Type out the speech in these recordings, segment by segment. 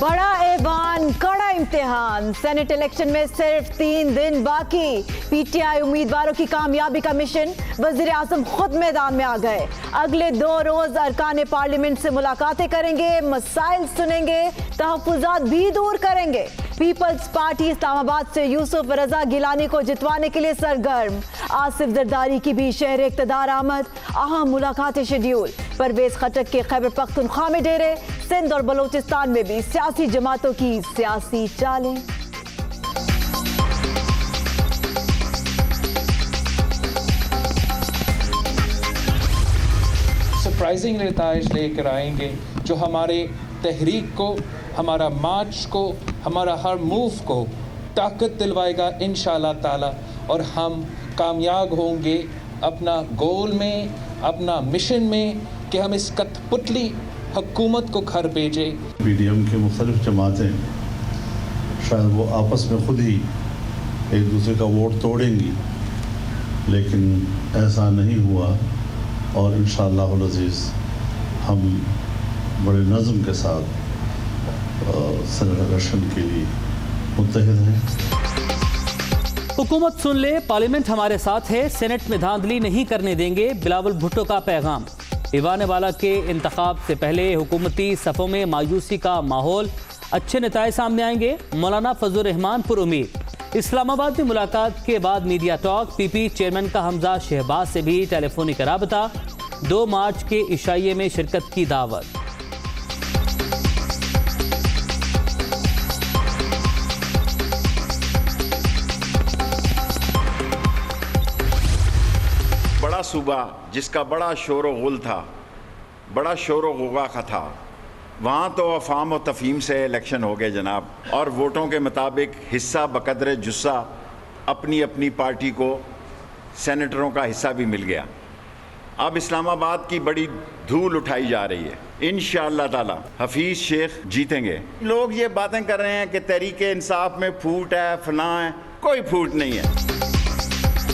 बड़ा ऐवान, कड़ा इम्तिहान। सेनेट इलेक्शन में सिर्फ 3 दिन बाकी। पीटीआई उम्मीदवारों की कामयाबी का मिशन, वजीर आजम खुद मैदान में आ गए। अगले 2 रोज अरकान पार्लियामेंट से मुलाकातें करेंगे, मसाइल सुनेंगे, तहफ्फुज़ात भी दूर करेंगे। पीपल्स पार्टी इस्लामाबाद से यूसुफ रजा गिलानी को जितवाने के लिए सरगर्म। आसिफ जरदारी की भी शहर इक़्तिदार आमद। अहम मुलाकातें शेड्यूल। परवेज खटक के खैबर पख्तूनख्वा में डेरे। सिंध और बलोचिस्तान में भी सियासी जमातों की सियासी चालें। सरप्राइजिंग नताइज लेकर आएंगे जो हमारे तहरीक को, हमारा मार्च को, हमारा हर मूव को ताकत दिलवाएगा इंशाअल्लाह ताला, और हम कामयाब होंगे अपना गोल में, अपना मिशन में कि हम इस कठपुतली हुकूमत को घर भेजें। पीडीएम की मुख्तलिफ जमातें शायद वो आपस में खुद ही एक दूसरे का वोट तोड़ेंगी, लेकिन ऐसा नहीं हुआ और इंशाअल्लाह अज़ीज़ हम बड़े नज़म के साथ सेनेट इलेक्शन के लिए मुत्तहिद हैं। हुकूमत सुन ले, पार्लियामेंट हमारे साथ है, सेनेट में धांधली नहीं करने देंगे, बिलावल भुट्टो का पैगाम। ईवान वाला के इंतखाब से पहले हुकूमती सफ़ों में मायूसी का माहौल, अच्छे नताइज सामने आएंगे, मौलाना फजलुर रहमान पर उम्मीद। इस्लामाबाद में मुलाकात के बाद मीडिया टॉक, पीपी चेयरमैन का हमजा शहबाज से भी टेलीफोनिक राबता। 2 मार्च के इशाइये में शिरकत की दावत। बड़ा सूबा जिसका बड़ा शोर व गुल था, बड़ा शोर व गुगा का था, वहाँ तो अफाम व तफहीम से इलेक्शन हो गए जनाब, और वोटों के मुताबिक हिस्सा बकदर जुस्सा अपनी अपनी पार्टी को सेनेटरों का हिस्सा भी मिल गया। अब इस्लामाबाद की बड़ी धूल उठाई जा रही है। इंशाअल्लाह ताला हफीज़ शेख जीतेंगे। लोग ये बातें कर रहे हैं कि तहरीके इंसाफ में फूट है, फलां है, कोई फूट नहीं है।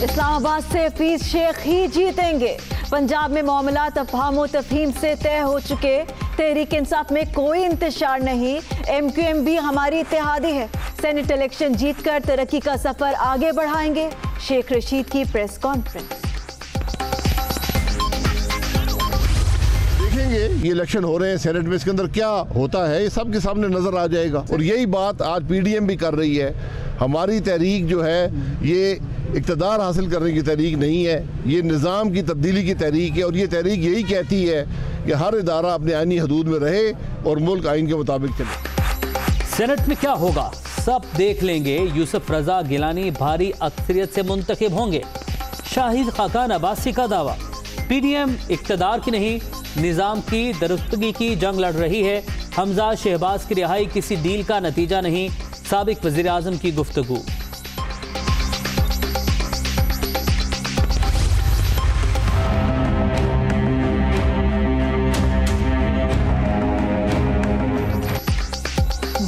इस्लामाबाद से हफीज शेख ही जीतेंगे। पंजाब में मामलात अफहाम व तफहीम से तय हो चुके। तहरीक इंसाफ में कोई इंतशार नहीं। MQM भी हमारी इत्तेहादी है। सेनेट इलेक्शन जीतकर तरक्की का सफर आगे बढ़ाएंगे। शेख रशीद की प्रेस कॉन्फ्रेंस। देखेंगे ये इलेक्शन हो रहे हैं सेनेट में, इसके अंदर क्या होता है ये सबके सामने नजर आ जाएगा। और यही बात आज PDM भी कर रही है। हमारी तहरीक जो है ये इक़्तिदार हासिल करने की तहरीक नहीं है, ये निज़ाम की तब्दीली की तहरीक है। और ये तहरीक यही कहती है कि हर इदारा अपने आईनी हदूद में रहे और मुल्क आइन के मुताबिक चले। सेनेट में क्या होगा सब देख लेंगे। यूसुफ रजा गिलानी भारी अक्सरियत से मुंतखब होंगे। शाहिद खाकान अब्बासी का दावा। PDM इक़्तिदार की नहीं, निज़ाम की दरुस्तगी की जंग लड़ रही है। हमजा शहबाज की रिहाई किसी डील का नतीजा नहीं, साबिक वज़ीर आज़म की गुफ्तगू।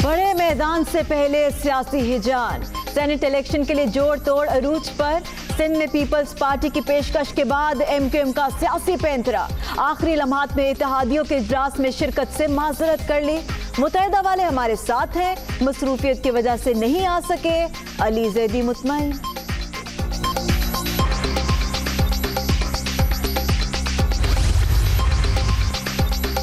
बड़े मैदान से पहले सियासी हिजान। सेनेट इलेक्शन के लिए जोड़ तोड़ अरूज पर। सिंध में पीपल्स पार्टी की पेशकश के बाद MQM का सियासी पैंतरा। आखिरी लम्हात में इत्तेहादियों के इजलास में शिरकत से माजरत कर ली। मुतहदा वाले हमारे साथ हैं, मसरूफियत की वजह से नहीं आ सके। अली जैदी मुतमईन।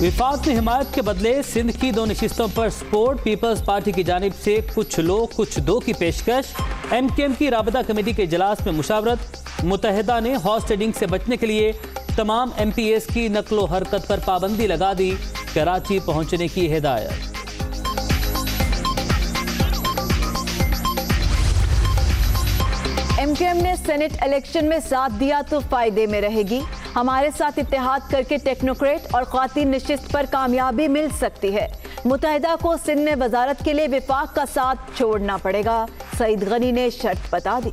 विफाक में हिमायत के बदले सिंध की 2 नशिस्तों पर सपोर्ट। पीपल्स पार्टी की जानिब से कुछ लोग कुछ दो की पेशकश। MQM की राबता कमेटी के इजलास में मुशावरत। मुतहदा ने हॉर्स ट्रेडिंग से बचने के लिए तमाम MPs की नकलो हरकत पर पाबंदी लगा दी। कराची पहुंचने की हिदायत। MQM ने सेनेट इलेक्शन में साथ दिया तो फायदे में रहेगी। हमारे साथ इत्तेहाद करके टेक्नोक्रेट और ख्वातीन नशिस्त पर कामयाबी मिल सकती है। मुतहदा को सिंध में वजारत के लिए विफाक का साथ छोड़ना पड़ेगा। सईद गनी ने शर्त बता दी।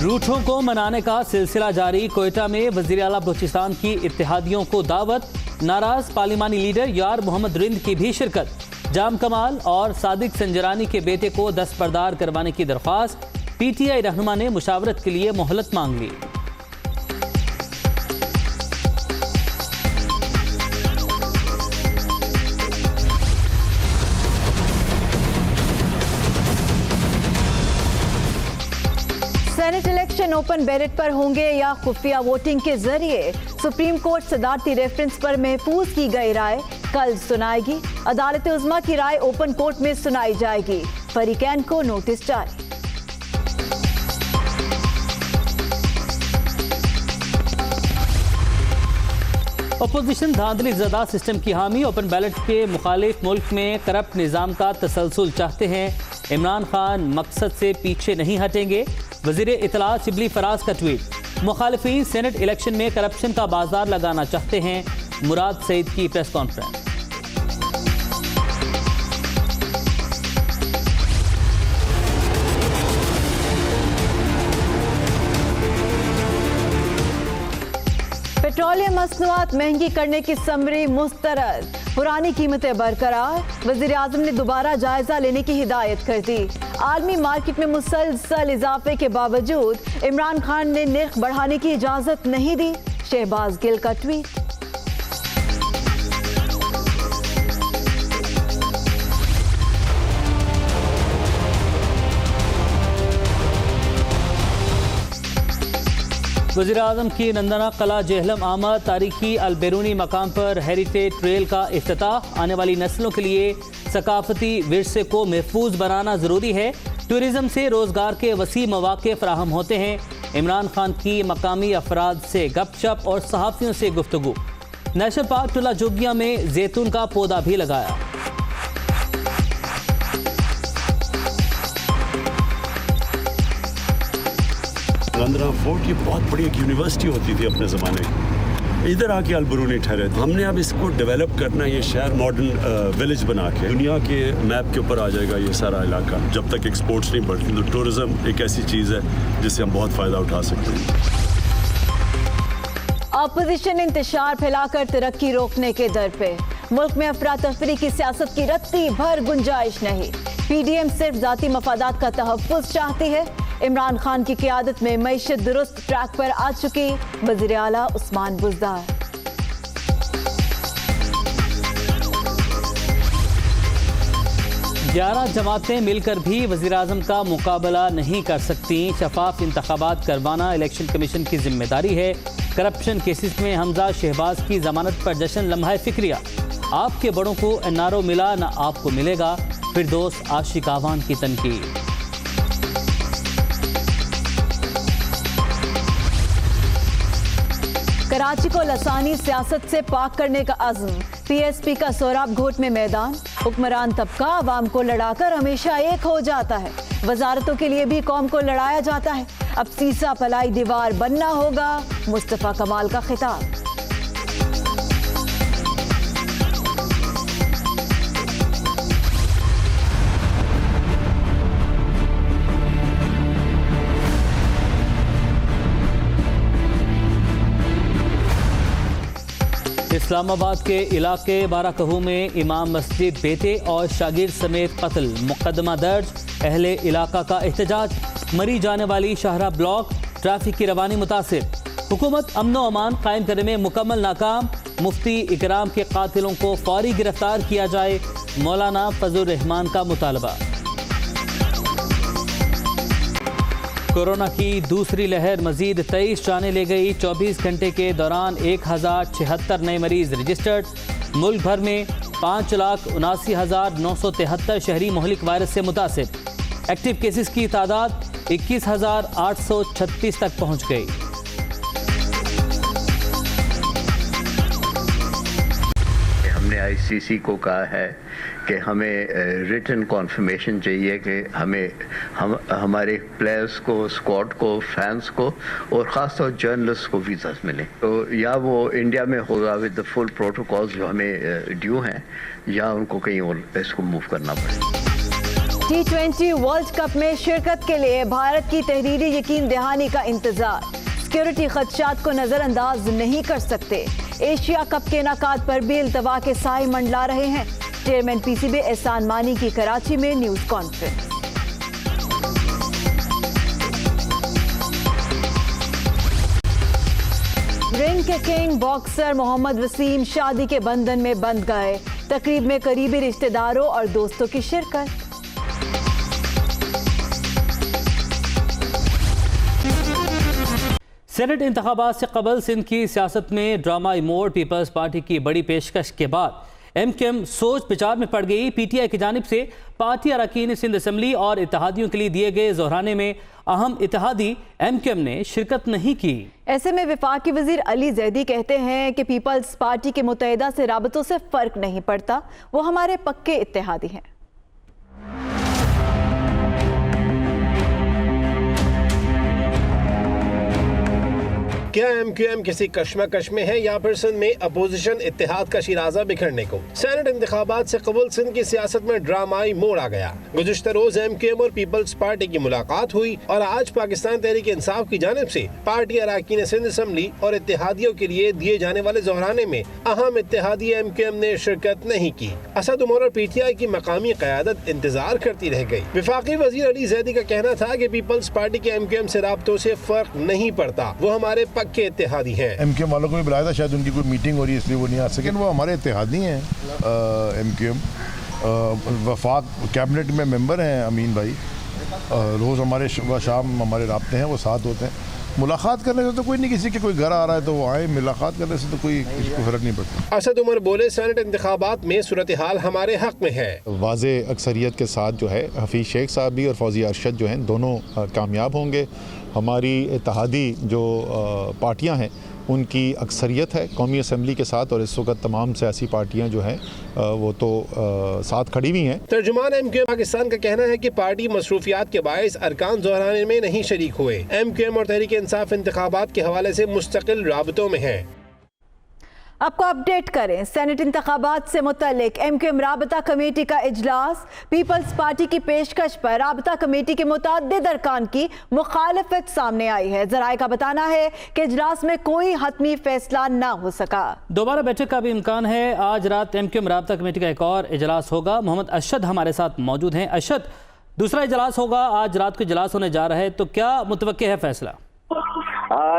रूठों को मनाने का सिलसिला जारी। कोयटा में वज़ीर आला बलूचिस्तान की इत्तेहादियों को दावत। नाराज पार्लिमानी लीडर यार मोहम्मद रिंद की भी शिरकत। जाम कमाल और सादिक संजरानी के बेटे को दस्तबरदार करवाने की दरख्वास्त। PTI रहनुमा ने मुशावरत के लिए मोहलत मांग ली। सेनेट इलेक्शन ओपन बैलेट पर होंगे या खुफिया वोटिंग के जरिए? सुप्रीम कोर्ट सदारती रेफरेंस पर महफूज की गई राय कल सुनाएगी। अदालत उज़्मा की राय ओपन कोर्ट में सुनाई जाएगी। फरीकैन को नोटिस जारी। अपोजिशन धांधली ज़दा सिस्टम की हामी। ओपन बैलेट के मुखालिफ मुल्क में करप्ट निज़ाम का तसलसल चाहते हैं। इमरान खान मकसद से पीछे नहीं हटेंगे। वज़ीर इत्तलात शिबली फराज का ट्वीट। मुखालिफिन सेनेट इलेक्शन में करप्शन का बाजार लगाना चाहते हैं। मुराद सईद की प्रेस कॉन्फ्रेंस। पेट्रोलियम मसनूआत महंगी करने की समरी मुस्तरद। पुरानी कीमतें बरकरार। वज़ीर आज़म ने दोबारा जायजा लेने की हिदायत कर दी। आलमी मार्केट में मुसलसल इजाफे के बावजूद इमरान खान ने निर्ख बढ़ाने की इजाजत नहीं दी। शहबाज गिल का ट्वीट। वज़ीर आज़म की नंदना कला जेहलम आमद। तारीखी अलबेरूनी मकाम पर हेरिटेज ट्रेल का इफ्तिताह। आने वाली नस्लों के लिए सकाफती विरसे को महफूज बनाना ज़रूरी है। टूरिज़म से रोज़गार के वसी मौक़े फ़राहम होते हैं। इमरान खान की मकामी अफराद से गपशप और सहाफ़ियों से गुफ्तगू। नेशनल पार्क टुला जोगिया में जैतून का पौधा भी लगाया। लंदन फोर्ट ये बहुत बड़ी एक यूनिवर्सिटी होती थी अपने ज़माने की। इधर आके अलबरूनी ठहरे। हमने अब इसको डेवलप करना, ये शहर मॉडर्न विलेज बना के दुनिया के मैप के ऊपर आ जाएगा ये सारा इलाका। जब तक एक्सपोर्ट्स नहीं बढ़ती तो टूरिज़्म एक ऐसी चीज़ है जिससे हम बहुत फ़ायदा उठा सकते हैं। अपोजिशन इंतशार फैलाकर तरक्की रोकने के दर पे। मुल्क में अफरा तफरी की सियासत की रत्ती भर गुंजाइश नहीं। PDM सिर्फ जाती मफादात का तहफ़्फ़ुज़ चाहती है। इमरान खान की क़ियादत में मईशत दुरुस्त ट्रैक पर आ चुकी। वज़ीर आला उस्मान बुज़दार। ग्यारह जमातें मिलकर भी वज़ीर आज़म का मुकाबला नहीं कर सकती। शफाफ इंतखाबात करवाना इलेक्शन कमीशन की जिम्मेदारी है। करप्शन केसेस में हमजा शहबाज की जमानत पर जश्न लम्हा फिक्रिया। आपके बड़ों को NRO मिला ना आपको मिलेगा। फिरदौस आशिक आवान की तनकीद। कराची को लसानी सियासत से पाक करने का अज़्म। PSP का सोराब घोट में मैदान। हुक्मरान तबका आवाम को लड़ाकर हमेशा एक हो जाता है। वजारतों के लिए भी कौम को लड़ाया जाता है। अब सीसा पलाई दीवार बनना होगा। मुस्तफ़ा कमाल का खिताब। इस्लामाबाद के इलाके बाराकहू में इमाम मस्जिद बेटे और शागिर्द समेत कत्ल। मुकदमा दर्ज। अहले इलाका का एहतजाज। मरी जाने वाली शाहरा ब्लॉक ट्रैफिक की रवानी मुतासिर। हुकूमत अमन व अमान कायम करने में मुकम्मल नाकाम। मुफ्ती इकराम के कातिलों को फौरी गिरफ्तार किया जाए। मौलाना फजल रहमान का मुतालबा। कोरोना की दूसरी लहर मजीद 23 जाने ले गई। 24 घंटे के दौरान 1076 नए मरीज रजिस्टर्ड। मुल्क भर में 5,79,973 शहरी मुहलिक वायरस से मुतासिर। एक्टिव केसेस की तादाद 21,836 तक पहुंच गई। हमने ICC को कहा है कि हमें रिटन कॉन्फर्मेशन चाहिए कि हमारे प्लेयर्स को, स्क्वाड को, फैंस को और ख़ासतौर जर्नलिस्ट को वीज़ा मिले। तो या वो इंडिया में होगा विद द फुल प्रोटोकॉल्स जो हमें ड्यू हैं, या उनको कहीं और इसको मूव करना पड़े। T20 वर्ल्ड कप में शिरकत के लिए भारत की तहरीरी यकीन दहानी का इंतजार। सिक्योरिटी खदशात को नजरअंदाज नहीं कर सकते। एशिया कप के इनाकाद पर भी इल्तवा के साए मंडला रहे हैं। चेयरमैन PCB एहसान मानी की कराची में न्यूज कॉन्फ्रेंस। रिंग के किंग बॉक्सर मोहम्मद वसीम शादी के बंधन में बंध गए। तकरीब में करीबी रिश्तेदारों और दोस्तों की शिरकत। सेनेट इंतखाबात से कबल सिंध की सियासत में ड्रामाई मोड़। पीपल्स पार्टी की बड़ी पेशकश के बाद एमक्यूएम सोच विचार में पड़ गई। पीटीआई की जानिब से पार्टी अरकान सिंध असम्बली और इत्तेहादियों के लिए दिए गए जोहराने में अहम इत्तेहादी एमक्यूएम ने शिरकत नहीं की। ऐसे में वफाकी वजीर अली जैदी कहते हैं कि पीपल्स पार्टी के मुत्तहिदा से राबतों से फर्क नहीं पड़ता, वो हमारे पक्के इत्तेहादी हैं। क्या एमक्यूएम किसी कश्मकश में है या फिर सिंध में अपोजिशन इत्तेहाद का शिराजा बिखरने को? सेनेट इंतखाबात से कबल सिंध की सियासत में ड्रामाई मोड़ आ गया। गुज़िश्ता रोज एमक्यूएम और पीपल्स पार्टी की मुलाकात हुई और आज पाकिस्तान तहरीक इंसाफ की जानिब से पार्टी अरकान सिंध असम्बली और इत्तेहादियों के लिए दिए जाने वाले जोहराने में अहम इत्तेहादी एमक्यूएम ने शिरकत नहीं की। असद उमर और पीटीआई की मकामी क़यादत इंतजार करती रह गई। वफाकी वजीर अली जैदी का कहना था कि पीपल्स पार्टी के एमक्यूएम से राब्तों से फर्क नहीं पड़ता, वो हमारे के इत्तेहादी हैं। एमक्यूएम वालों को भी बुलाया था, शायद उनकी कोई मीटिंग हो रही है इसलिए वो नहीं आ सके। वो हमारे इत्तेहादी हैं। एमक्यूएम वफाक कैबिनेट में मेंबर हैं अमीन भाई, रोज़ हमारे सुबह शाम हमारे राब्ते हैं, वो साथ होते हैं। मुलाकात करने से तो कोई नहीं, किसी के कोई घर आ रहा है तो वो आए, मुलाकात करने से तो कोई किसी को फर्क नहीं पड़ता। असद उमर बोले, सेनेट इंतखाबात में सूरत हाल हमारे हक में है। वाज़े अक्सरियत के साथ जो है हफीज़ शेख साहब भी और फौजी अरशद जो हैं दोनों कामयाब होंगे। हमारी इत्तेहादी जो पार्टियां हैं उनकी अक्सरियत है कौमी असम्बली के साथ, और इस वक्त तमाम सियासी पार्टियां जो हैं वो तो साथ खड़ी हुई हैं। तर्जुमान एमक्यूएम पाकिस्तान का कहना है कि पार्टी मसरूफियात के बायस अरकान जोहराने में नहीं शरीक हुए। एमक्यूएम और तहरीक इंसाफ इंतखाबात के हवाले से मुस्तकिल राबतों में है। आपको अपडेट करें, सेनेट इंतखाबात से मुतल्लिक एमक्यूएम राबता कमेटी का इजलास। पीपल्स पार्टी की पेशकश पर राबता कमेटी के मुतअद्दिद अरकान की मुखालफत सामने आई है। जराए का बताना है कि इजलास में कोई हतमी फैसला न हो सका। दोबारा बैठक का भी इम्कान है। आज रात एमक्यूएम राबता कमेटी का एक और इजलास होगा। मोहम्मद अरशद हमारे साथ मौजूद हैं। अरशद, दूसरा इजलास होगा, आज रात को इजलास होने जा रहा है, तो क्या मुतवक्के है फैसला?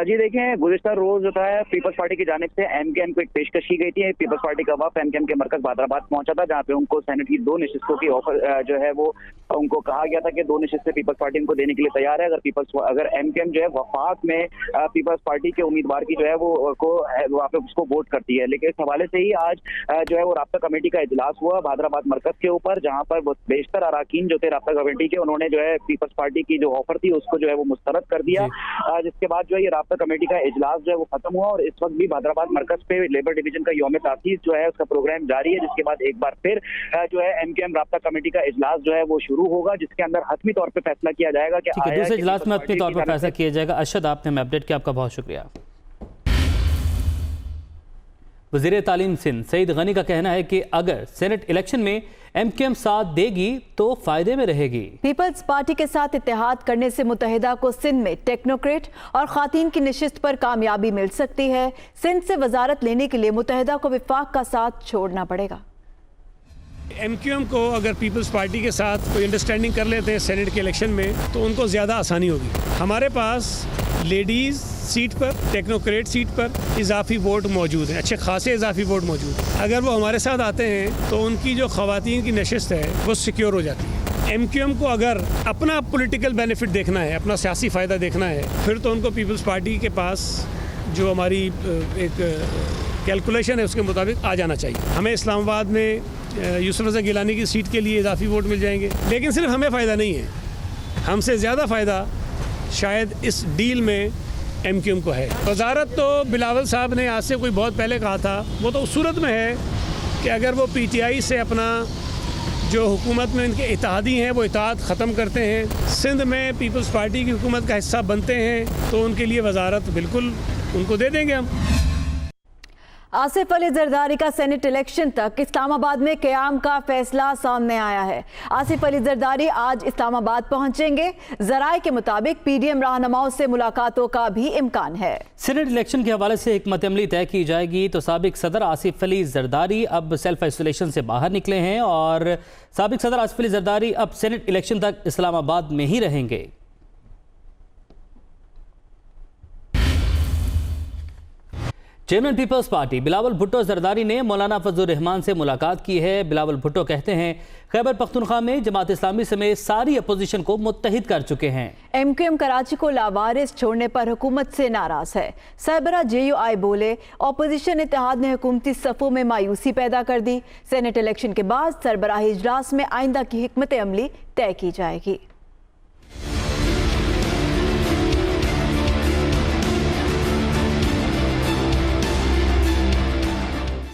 जी देखें, गुज़िश्ता रोज होता है पीपल्स पार्टी की जानिब से एमक्यूएम को एक पेशकश की गई थी। पीपल्स पार्टी का वफ़द एमक्यूएम के मरकज हैदराबाद पहुंचा था, जहां पे उनको सेनेट की 2 नशिस्तों की ऑफर जो है वो उनको कहा गया था कि 2 नशिस्तें पीपल्स पार्टी उनको देने के लिए तैयार है। अगर एमक्यूएम जो है वफाक में पीपल्स पार्टी के उम्मीदवार की जो है वो उसको वोट करती है। लेकिन इस हवाले से ही आज जो है वो राब्ता कमेटी का इजलास हुआ हैदराबाद मरकज के ऊपर, जहाँ पर बेशतर अरकान जो थे राब्ता कमेटी के, उन्होंने जो है पीपल्स पार्टी की जो ऑफर थी उसको जो है वो मुस्तरद कर दिया। जिसके बाद जो है ये राब्ता कमेटी का इजलास जो है वो खत्म हुआ और इस वक्त भी हैदराबाद मरकज पे लेबर डिवीजन का यौम तासीस जो है उसका प्रोग्राम जारी है। जिसके बाद एक बार फिर जो है एमक्यूएम राब्ता कमेटी का इजलास जो है वो शुरू होगा, जिसके अंदर हतमी तौर पे फैसला किया जाएगा कि दूसरे इजलास में हतमी तौर पे फैसला किया जाएगा। अरशद, आपने हमें अपडेट किया, आपका बहुत शुक्रिया। वज़ीर तालीम सिंध सईद गनी का कहना है कि अगर सेनेट इलेक्शन में एमक्यूएम साथ देगी तो फायदे में रहेगी। पीपल्स पार्टी के साथ इत्तेहाद करने से मुत्तहिदा को सिंध में टेक्नोक्रेट और खातीन की नशिस्त पर कामयाबी मिल सकती है। सिंध से वजारत लेने के लिए मुत्तहिदा को विफाक का साथ छोड़ना पड़ेगा। एमक्यूएम को अगर पीपल्स पार्टी के साथ कोई अंडरस्टैंडिंग कर लेते हैं सेनेट के इलेक्शन में तो उनको ज़्यादा आसानी होगी। हमारे पास लेडीज़ सीट पर, टेक्नोक्रेट सीट पर इजाफी वोट मौजूद हैं, अच्छे खासे इजाफी वोट मौजूद हैं। अगर वो हमारे साथ आते हैं तो उनकी जो ख़वातीन की नशिस्त है वो सिक्योर हो जाती है। एमक्यूएम को अगर अपना पॉलिटिकल बेनिफिट देखना है, अपना सियासी फ़ायदा देखना है, फिर तो उनको पीपल्स पार्टी के पास जो हमारी एक कैलकुलेशन है उसके मुताबिक आ जाना चाहिए। हमें इस्लामाबाद में यूसुफ रज़ा गिलानी की सीट के लिए इजाफी वोट मिल जाएंगे, लेकिन सिर्फ हमें फ़ायदा नहीं है, हमसे ज़्यादा फ़ायदा शायद इस डील में एमक्यूएम को है। वजारत तो बिलावल साहब ने आज से कोई बहुत पहले कहा था, वो तो उस सूरत में है कि अगर वो पीटीआई से अपना जो हुकूमत में इनके इत्तेहादी हैं वो इत्तेहाद ख़त्म करते हैं, सिंध में पीपल्स पार्टी की हुकूमत का हिस्सा बनते हैं, तो उनके लिए वजारत बिल्कुल उनको दे देंगे हम। आसिफ अली जरदारी का सेनेट इलेक्शन तक इस्लामाबाद में क़याम का फैसला सामने आया है। आसिफ अली जरदारी आज इस्लामाबाद पहुंचेंगे। जराए के मुताबिक पीडीएम रहनुमाओं से मुलाकातों का भी इम्कान है। सेनेट इलेक्शन के हवाले से हिकमत अमली तय की जाएगी। तो साबिक सदर आसिफ अली जरदारी अब सेल्फ आइसोलेशन से बाहर निकले हैं और साबिक सदर आसिफ अली जरदारी अब सेनेट इलेक्शन तक इस्लामाबाद में ही रहेंगे। चेयरमैन पीपल्स पार्टी बिलावल भुट्टो जरदारी ने मौलाना फजलुर रहमान से मुलाकात की है। बिलावल भुट्टो कहते हैं खैबर पख्तूनख्वा में जमात इस्लामी समेत सारी अपोजिशन को मुत्तहिद कर चुके हैं। MQM कराची को लावारिस छोड़ने पर हुकूमत से नाराज है। सरबरा JUI बोले अपोजिशन इत्तेहाद ने हुकूमती सफ़ों में मायूसी पैदा कर दी। सेनेट इलेक्शन के बाद सरबराही इजलास में आइंदा की हिकमत अमली तय की जाएगी।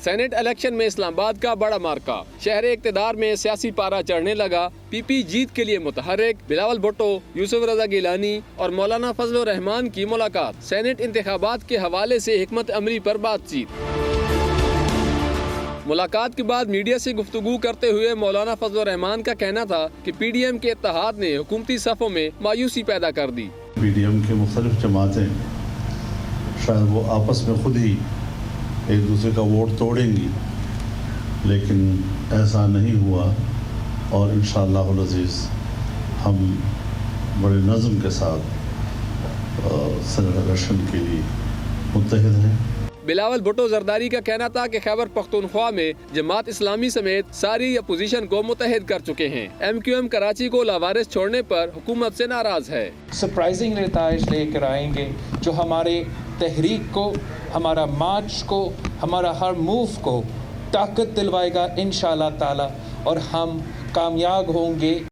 सेनेट इलेक्शन में इस्लामाबाद का बड़ा मार्का, शहर इक़्तिदार में सियासी पारा चढ़ने लगा। PP जीत के लिए मुतहर्रिक। बिलावल भुट्टो, यूसुफ रजा गिलानी और मौलाना फजलुर रहमान की मुलाकात। सेनेट इंतखाबात के हवाले से हिकमत अमली पर बातचीत। मुलाकात के बाद मीडिया से गुफ्तगू करते हुए मौलाना फजलुर रहमान का कहना था कि PDM के इत्तेहाद ने हुकूमती सफ़ों में मायूसी पैदा कर दी। PDM की मुख्तलिफ जमातें शायद वो आपस में खुद ही एक दूसरे का वोट तोड़ेंगी, लेकिन ऐसा नहीं हुआ और इंशाअल्लाह अज़ीज़ हम बड़े नज़म के साथ सेनेट इलेक्शन के लिए मुत्तहिद हैं। बिलावल भुट्टो जरदारी का कहना था कि खैबर पख्तूनख्वा में जमात इस्लामी समेत सारी अपोजिशन को मुत्तहिद कर चुके हैं। MQM कराची को लावारिस छोड़ने पर हुकूमत से नाराज है। सरप्राइजिंग नताइज लेकर आएंगे जो हमारे तहरीक को, हमारा मार्च को, हमारा हर मूव को ताकत दिलवाएगा इंशाअल्लाह ताला और हम कामयाब होंगे।